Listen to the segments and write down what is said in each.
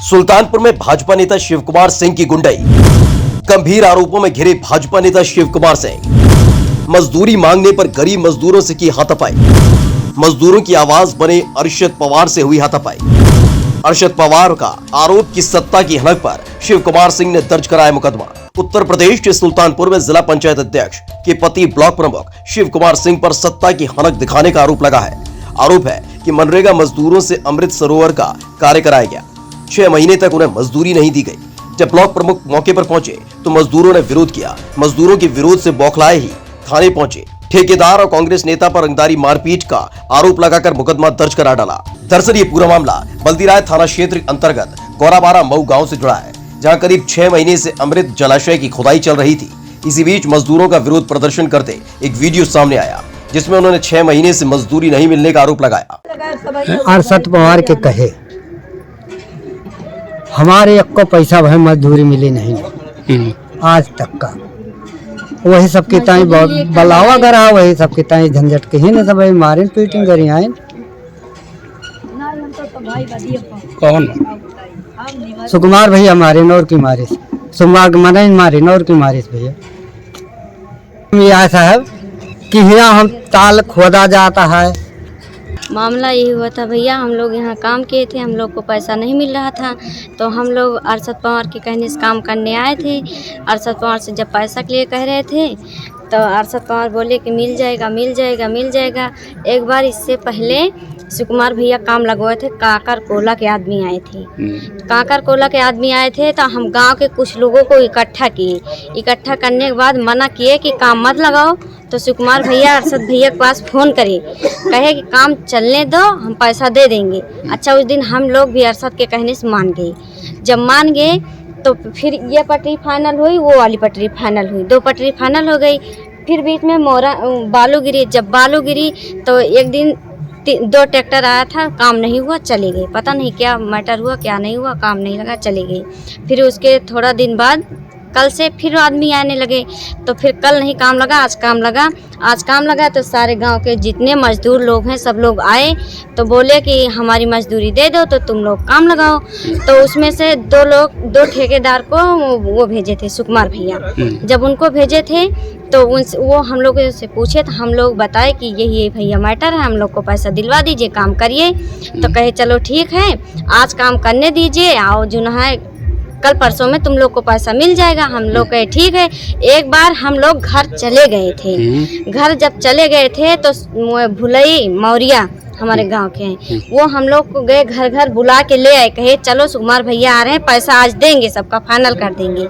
सुल्तानपुर में भाजपा नेता शिव कुमार सिंह की गुंडई। गंभीर आरोपों में घिरे भाजपा नेता शिव कुमार सिंह। मजदूरी मांगने पर गरीब मजदूरों से की हाथापाई। मजदूरों की आवाज बने अरशद पवार से हुई हाथापाई। अरशद पवार का आरोप की सत्ता की हनक पर शिव कुमार सिंह ने दर्ज कराया मुकदमा। उत्तर प्रदेश के सुल्तानपुर में जिला पंचायत अध्यक्ष के पति ब्लॉक प्रमुख शिव कुमार सिंह पर सत्ता की हनक दिखाने का आरोप लगा है। आरोप है कि मनरेगा मजदूरों से अमृत सरोवर का कार्य कराया गया। 6 महीने तक उन्हें मजदूरी नहीं दी गई। जब ब्लॉक प्रमुख मौके पर पहुंचे तो मजदूरों ने विरोध किया। मजदूरों के विरोध से बौखलाए ही थाने पहुंचे। ठेकेदार और कांग्रेस नेता पर रंगदारी मारपीट का आरोप लगाकर मुकदमा दर्ज करा डाला। दरअसल ये पूरा मामला बल्दीराय थाना क्षेत्र अंतर्गत गौराबारा मऊ गांव से जुड़ा है, जहां करीब 6 महीने से अमृत जलाशय की खुदाई चल रही थी। इसी बीच मजदूरों का विरोध प्रदर्शन करते एक वीडियो सामने आया, जिसमें उन्होंने 6 महीने से मजदूरी नहीं मिलने का आरोप लगाया। अरशद पवार के कहे हमारे एक को पैसा भाई मजदूरी मिली नहीं आज तक का। वही सबके ताई बलावा करा, वही सबके ताई झंझट के ही नहीं सब मारे पीटिंग करी आए। कौन? सुकुमार भैया मारे नौर की मारे, सुकुमार मना मारे नौर की मारे भैया। यह साहब कि यहाँ हम ताल खोदा जाता है। मामला यही हुआ था भैया, हम लोग यहाँ काम किए थे, हम लोग को पैसा नहीं मिल रहा था, तो हम लोग अरशद पवार के कहने से काम करने आए थे। अरशद पवार से जब पैसा के लिए कह रहे थे तो अरशद पवार बोले कि मिल जाएगा मिल जाएगा मिल जाएगा। एक बार इससे पहले सुकुमार भैया काम लगवाए थे, काकर कोला के आदमी आए थे। काकर कोला के आदमी आए थे तो हम गांव के कुछ लोगों को इकट्ठा किए। इकट्ठा करने के बाद मना किए कि काम मत लगाओ। तो सुकुमार भैया अरशद भैया के पास फ़ोन करे, कहे कि काम चलने दो, हम पैसा दे देंगे। अच्छा, उस दिन हम लोग भी अरशद के कहने से मान गए। जब मान गए तो फिर ये पटरी फाइनल हुई, वो वाली पटरी फाइनल हुई, 2 पटरी फाइनल हो गई। फिर बीच में बालू गिरी। जब बालू गिरी तो एक दिन 2 ट्रैक्टर आया था, काम नहीं हुआ, चले गए। पता नहीं क्या मैटर हुआ, क्या नहीं हुआ, काम नहीं लगा, चले गए। फिर उसके थोड़ा दिन बाद कल से फिर आदमी आने लगे, तो फिर कल नहीं काम लगा, आज काम लगा। आज काम लगा तो सारे गांव के जितने मजदूर लोग हैं सब लोग आए, तो बोले कि हमारी मजदूरी दे दो तो तुम लोग काम लगाओ। तो उसमें से 2 ठेकेदार को वो भेजे थे सुकुमार भैया। जब उनको भेजे थे तो वो हम लोग से पूछे तो हम लोग बताए कि यही भैया मैटर है, हम लोग को पैसा दिलवा दीजिए, काम करिए। तो कहे चलो ठीक है, आज काम करने दीजिए, आओ जो है कल परसों में तुम लोग को पैसा मिल जाएगा। हम लोग कहे ठीक है। एक बार हम लोग घर चले गए थे। घर जब चले गए थे तो भुलई मौर्या हमारे गांव के हैं, वो हम लोग को गए घर घर बुला के ले आए, कहे चलो सुकुमार भैया आ रहे हैं, पैसा आज देंगे, सबका फाइनल कर देंगे।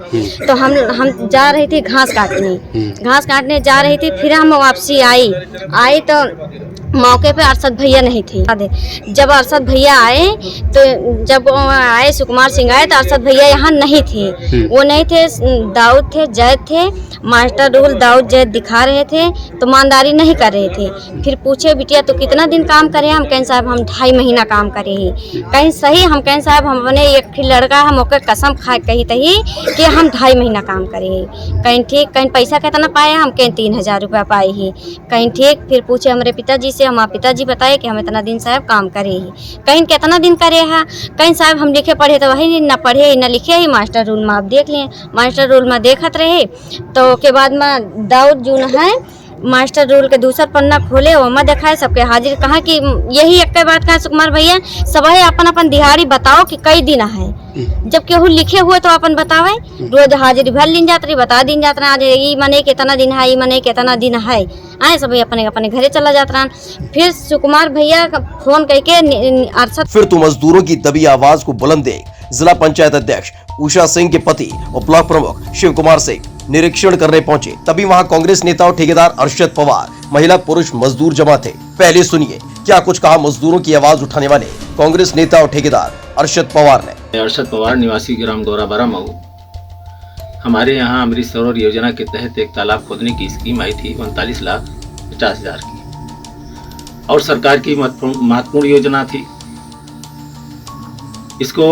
तो हम जा रहे थे घास काटने जा रही थी। फिर हम वापसी आई तो मौके पे अरशद भैया नहीं थे। जब अरशद भैया आए तो जब आए सुकुमार सिंह आए तो अरशद भैया यहाँ नहीं थे। वो नहीं थे, दाऊद थे, जैद थे। मास्टर रूल दाऊद जैद दिखा रहे थे तो ईमानदारी नहीं कर रहे थे। फिर पूछे बिटिया तो कितना दिन काम करे? हम कहें साहब हम 2.5 महीना काम करे ही। कहीं सही? हम कहें साहब हम अपने एक लड़का हम ओकर कसम खा कही तही कि हम 2.5 महीना काम करे ही। कहीं ठीक? कहीं पैसा कितना पाए? हम कहें 3000 रुपया पाए ही। कहीं ठीक? फिर पूछे हमारे पिताजी से, हमारे पिताजी बताए कि हम इतना दिन साहब काम करे ही। कहीं कितना दिन करे है? कहीं साहब हम लिखे पढ़े तो वही न पढ़े न लिखे ही, मास्टर रूल में आप देख लें। मास्टर रूल में देखत रहे तो के बाद में दाऊद जो है मास्टर रूल के दूसरा पन्ना खोले, वहाँ दिखाए सबके हाजिर। कहा कि यही एक बात कहा सुकुमार भैया, सब अपन अपन दिहाड़ी बताओ कि कई दिन है। जब केहू लिखे हुए तो अपन बतावे, रोज हाजिरी भर लीन जात रही, बता दिन जात रहा, आज ये मने कितना दिन है, ये मने कितना दिन है। आए सब अपने अपने घरे चला जाता रहा। फिर सुकुमार भैया का फोन करके अरशद। फिर तो मजदूरों की दबी आवाज को बुलंद देख जिला पंचायत अध्यक्ष उषा सिंह के पति और ब्लॉक प्रमुख शिव कुमार सिंह निरीक्षण करने पहुंचे। तभी वहां कांग्रेस नेता और ठेकेदार अरशद पवार, महिला पुरुष मजदूर जमा थे। पहले सुनिए क्या कुछ कहा मजदूरों की आवाज उठाने वाले कांग्रेस नेता और ठेकेदार अरशद पवार ने। अरशद पवार, निवासी ग्राम गौराबारा मऊ। हमारे यहाँ अमृत सरोवर योजना के तहत एक तालाब खोदने की स्कीम आई थी 39,50,000 की, और सरकार की महत्वपूर्ण योजना थी। इसको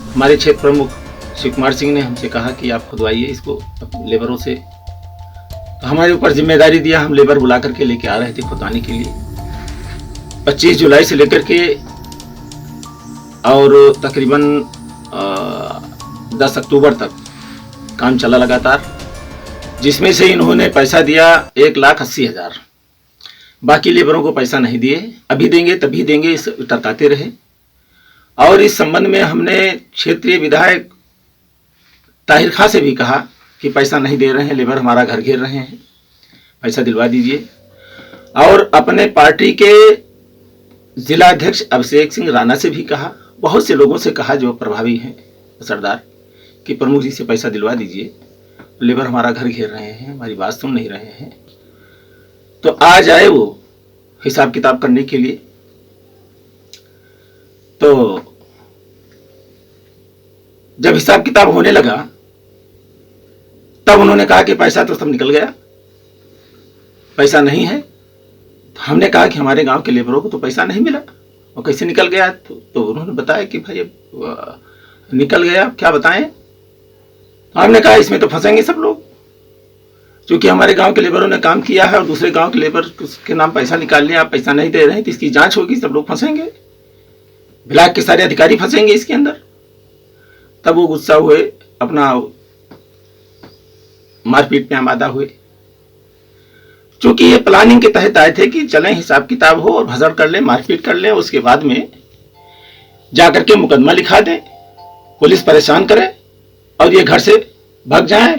हमारे क्षेत्र प्रमुख शिव कुमार सिंह ने हमसे कहा कि आप खुदवाइए इसको लेबरों से। तो हमारे ऊपर जिम्मेदारी दिया, हम लेबर बुला करके लेके आ रहे थे खुदवाने के लिए। 25 जुलाई से लेकर के और तकरीबन 10 अक्टूबर तक काम चला लगातार, जिसमें से इन्होंने पैसा दिया 1,80,000। बाकी लेबरों को पैसा नहीं दिए, अभी देंगे तभी देंगे, इस टरकाते रहे। और इस संबंध में हमने क्षेत्रीय विधायक ताहिर खां से भी कहा कि पैसा नहीं दे रहे हैं, लेबर हमारा घर घेर रहे हैं, पैसा दिलवा दीजिए। और अपने पार्टी के जिला अध्यक्ष अभिषेक सिंह राणा से भी कहा, बहुत से लोगों से कहा जो प्रभावी हैं असरदार, कि प्रमुख जी से पैसा दिलवा दीजिए, लेबर हमारा घर घेर रहे हैं, हमारी बात सुन नहीं रहे हैं। तो आज आए वो हिसाब किताब करने के लिए। तो जब हिसाब किताब होने लगा तब उन्होंने कहा कि पैसा तो सब निकल गया, पैसा नहीं है। तो हमने कहा कि हमारे गांव के लेबरों को तो पैसा नहीं मिला, और कैसे निकल गया? तो उन्होंने बताया कि भाई निकल गया, क्या बताएं। हमने कहा इसमें तो फंसेंगे सब लोग, क्योंकि हमारे गांव के लेबरों ने काम किया है और दूसरे गांव के लेबर के नाम पैसा निकाल लिया, आप पैसा नहीं दे रहे हैं तो इसकी जांच होगी, सब लोग फंसेंगे, ब्लॉक के सारे अधिकारी फंसेंगे इसके अंदर। तब वो गुस्सा हुए, अपना मारपीट में आमादा हुए। चूंकि ये प्लानिंग के तहत आए थे कि चलें हिसाब किताब हो और भसड़ कर लें, मारपीट कर लें, उसके बाद में जाकर के मुकदमा लिखा दें, पुलिस परेशान करे और ये घर से भाग जाएं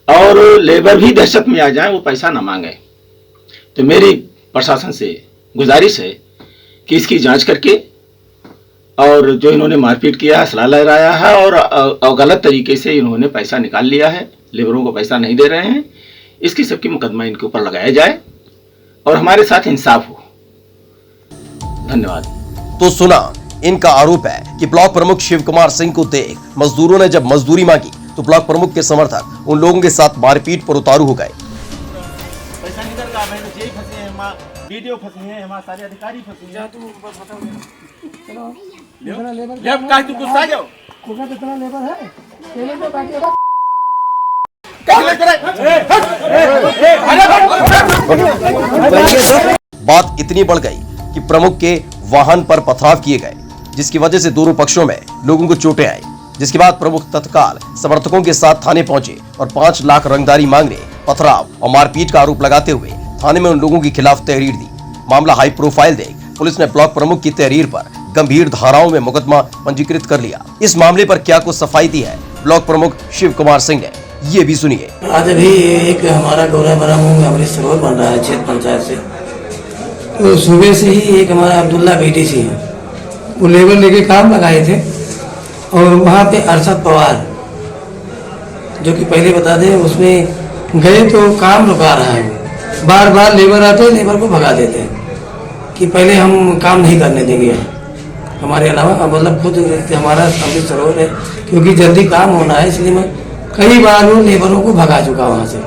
और लेबर भी दहशत में आ जाएं, वो पैसा ना मांगे। तो मेरी प्रशासन से गुजारिश है कि इसकी जांच करके, और जो इन्होंने मारपीट किया, असला लहराया है और गलत तरीके से इन्होंने पैसा निकाल लिया है, लेबरों को पैसा नहीं दे रहे हैं, इसकी सबकी मुकदमा इनके ऊपर लगाया जाए और हमारे साथ इंसाफ हो। धन्यवाद। तो सुना, इनका आरोप है कि ब्लॉक प्रमुख शिव कुमार सिंह को देख मजदूरों ने जब मजदूरी मांगी तो ब्लॉक प्रमुख के समर्थक उन लोगों के साथ मारपीट पर उतारू हो गए। पैसा निकल रहा है, जेई फंसे हैं, वीडियो फंसे हैं, हमारे सारे अधिकारी फंसे हैं। तुम बताओ लेबर का तू गुस्सा जाओ, कोका कितना लेबर है, केले में बाकी है। बात इतनी बढ़ गई कि प्रमुख के वाहन पर पथराव किए गए, जिसकी वजह से दोनों पक्षों में लोगों को चोटें आई। जिसके बाद प्रमुख तत्काल समर्थकों के साथ थाने पहुंचे और 5 लाख रंगदारी मांगने, पथराव और मारपीट का आरोप लगाते हुए थाने में उन लोगों के खिलाफ तहरीर दी। मामला हाई प्रोफाइल देख पुलिस ने ब्लॉक प्रमुख की तहरीर पर गंभीर धाराओं में मुकदमा पंजीकृत कर लिया। इस मामले पर क्या कुछ सफाई दी है ब्लॉक प्रमुख शिव कुमार सिंह ने, ये भी सुनिए। आज अभी एक हमारा गौरा बड़ा मुंह अमृत सरोवर बन रहा है क्षेत्र पंचायत से, तो सुबह से ही एक हमारा अब्दुल्ला बेटी सी है, वो लेबर लेके काम लगाए थे, और वहाँ पे अरशद पवार जो कि पहले बता दें उसमें गए तो काम रुका रहा है, बार बार लेबर आते हैं, लेबर को भगा देते हैं कि पहले हम काम नहीं करने देंगे हमारे अलावा, मतलब खुद हमारा अमृत सरोवर है क्योंकि जल्दी काम होना है, इसलिए मैं कई बार वो लेबरों को भगा चुका वहाँ से।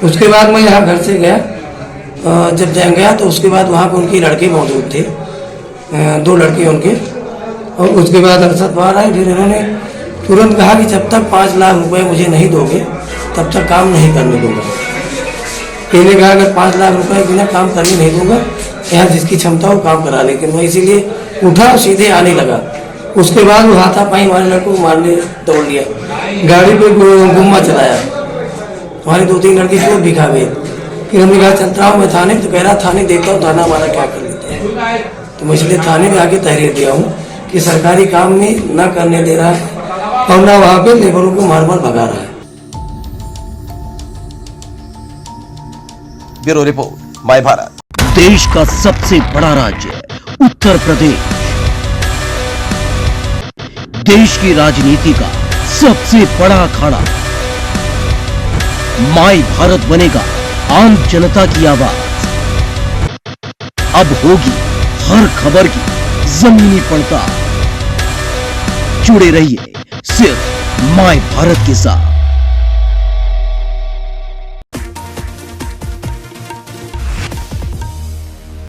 उसके बाद मैं यहाँ घर से गया, जब गया तो उसके बाद वहाँ पर उनके लड़के मौजूद थे, 2 लड़के उनके, और उसके बाद अरशद पवार आए। फिर इन्होंने तुरंत कहा कि जब तक 5 लाख रुपए मुझे नहीं दोगे तब तक काम नहीं करने दूंगा। इन्होंने कहा अगर 5 लाख रुपए बिना काम करने नहीं दूंगा, यहाँ जिसकी क्षमता हो काम करा, लेकिन मैं इसीलिए उठा और सीधे आने लगा। उसके बाद वो हाथापाई हमारे लड़कों को मारने दौड़ लिया, गाड़ी पे गुम्मा चलाया, हमारे 2-3 लड़के चोट भी खा गए। फिर हमने कहा चलता हूँ मैं थाने, तो कह रहा थाने देखता हूँ थाना हमारा क्या कर लेते हैं। तो मैं इसलिए थाने में आके तहरीर दिया हूँ कि सरकारी काम में ना करने दे रहा है और ना वहाँ पे लेबरों को मार मार भगा रहा है। Bureau report, my Bharat. देश का सबसे बड़ा राज्य उत्तर प्रदेश, देश की राजनीति का सबसे बड़ा अखाड़ा, माय भारत बनेगा आम जनता की आवाज। अब होगी हर खबर की जमीनी पड़ताल। जुड़े रहिए सिर्फ माय भारत के साथ।